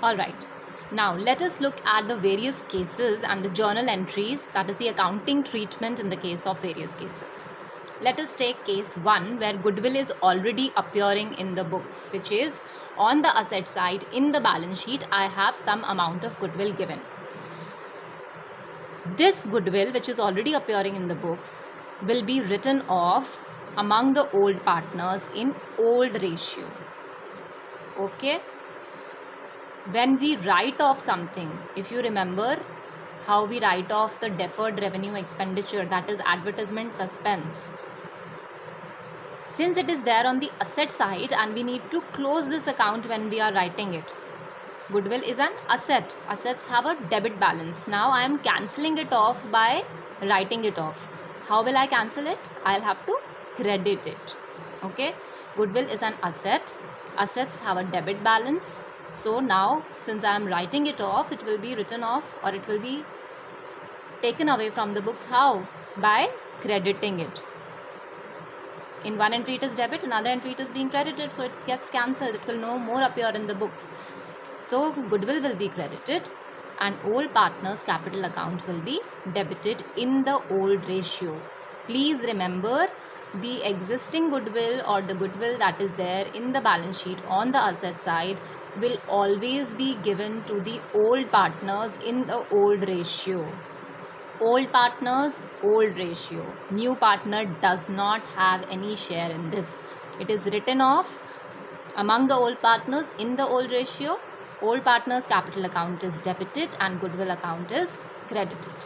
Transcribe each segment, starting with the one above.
Alright, now let us look at the various cases and the journal entries, that is the accounting treatment in the case of various cases. Let us take case 1 where goodwill is already appearing in the books, which is on the asset side in the balance sheet I have some amount of goodwill given. This goodwill, which is already appearing in the books, will be written off among the old partners in old ratio. Okay? When we write off something, if you remember how we write off the deferred revenue expenditure, that is advertisement suspense. Since it is there on the asset side and we need to close this account when we are writing it. Goodwill is an asset. Assets have a debit balance. Now I am cancelling it off by writing it off. How will I cancel it? I'll have to credit it. Okay. Goodwill is an asset. Assets have a debit balance. So now since I am writing it off, it will be written off or it will be taken away from the books. How? By crediting it. In one entry it is debit, another entry it is being credited, so it gets cancelled. It will no more appear in the books. So goodwill will be credited and old partners capital account will be debited in the old ratio. Please remember, the existing goodwill or the goodwill that is there in the balance sheet on the asset side will always be given to the old partners in the old ratio. Old partners, old ratio. New partner does not have any share in this. It is written off among the old partners in the old ratio. Old partners capital account is debited and goodwill account is credited.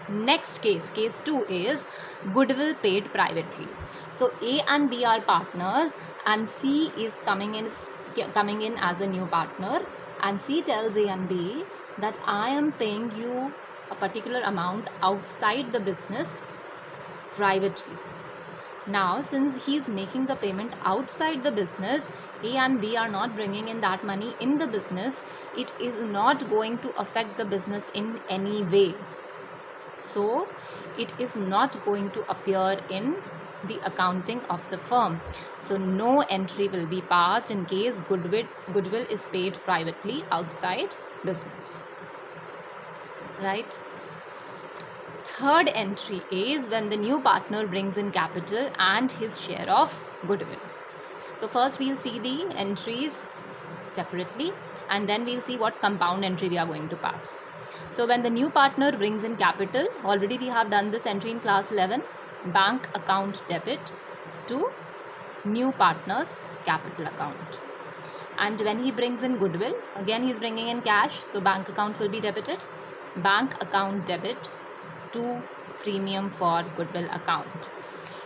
Next case, case 2 is goodwill paid privately. So A and B are partners and C is coming in as a new partner, and C tells A and B that I am paying you a particular amount outside the business privately. Now since he is making the payment outside the business, A and B are not bringing in that money in the business, it is not going to affect the business in any way. So it is not going to appear in the accounting of the firm. So no entry will be passed in case goodwill is paid privately outside business. Right? Third entry is when the new partner brings in capital and his share of goodwill. So first we'll see the entries separately and then we'll see what compound entry we are going to pass. So when the new partner brings in capital, already we have done this entry in class 11, bank account debit to new partner's capital account. And when he brings in goodwill, again he is bringing in cash, so bank account will be debited. Bank account debit to premium for goodwill account.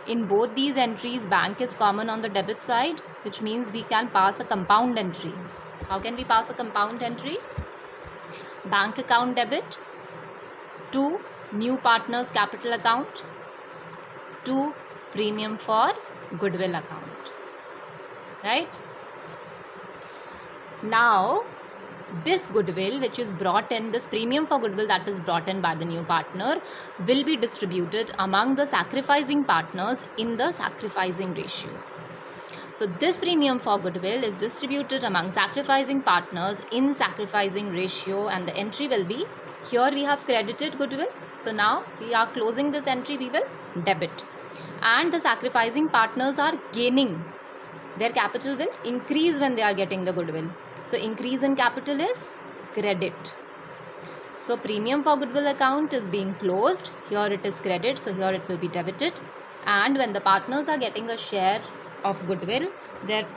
In both these entries, bank is common on the debit side, which means we can pass a compound entry. How can we pass a compound entry? Bank account debit to new partner's capital account to premium for goodwill account. Right? Now this goodwill which is brought in, this premium for goodwill that is brought in by the new partner will be distributed among the sacrificing partners in the sacrificing ratio. So this premium for goodwill is distributed among sacrificing partners in sacrificing ratio, and the entry will be, here we have credited goodwill, so now we are closing this entry, we will debit, and the sacrificing partners are gaining, their capital will increase when they are getting the goodwill. So increase in capital is credit. So premium for goodwill account is being closed. Here it is credit. So here it will be debited. And when the partners are getting a share of goodwill, their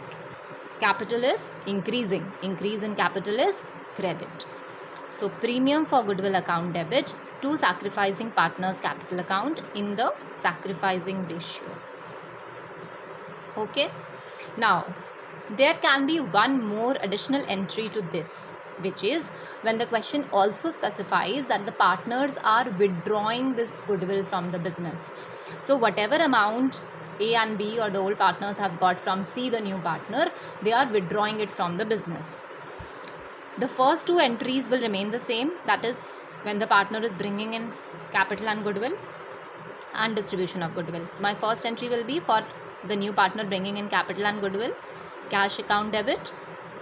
capital is increasing. Increase in capital is credit. So premium for goodwill account debit to sacrificing partners capital account in the sacrificing ratio. Okay. Now there can be one more additional entry to this, which is when the question also specifies that the partners are withdrawing this goodwill from the business. So whatever amount A and B or the old partners have got from C, the new partner, they are withdrawing it from the business. The first two entries will remain the same, that is when the partner is bringing in capital and goodwill and distribution of goodwill. So my first entry will be for the new partner bringing in capital and goodwill, cash account debit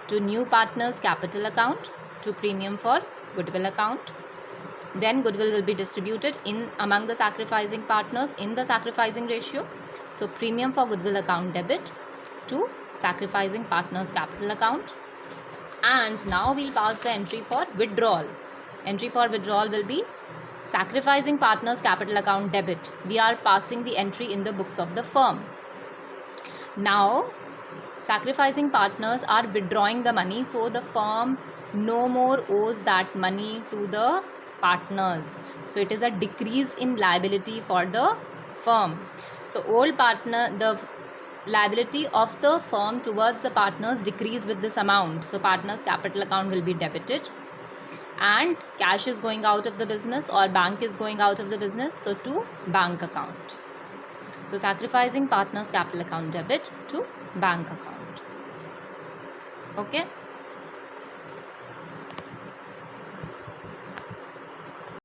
to new partners capital account to premium for goodwill account. Then goodwill will be distributed in among the sacrificing partners in the sacrificing ratio. So premium for goodwill account debit to sacrificing partners capital account. And now we'll pass the entry for withdrawal. Entry for withdrawal will be sacrificing partners capital account debit. We are passing the entry in the books of the firm. Now sacrificing partners are withdrawing the money, so the firm no more owes that money to the partners. So it is a decrease in liability for the firm. So old partner, the liability of the firm towards the partners decrease with this amount. So partners capital account will be debited, and cash is going out of the business or bank is going out of the business, so to bank account. So sacrificing partners capital account debit to bank account. Okay.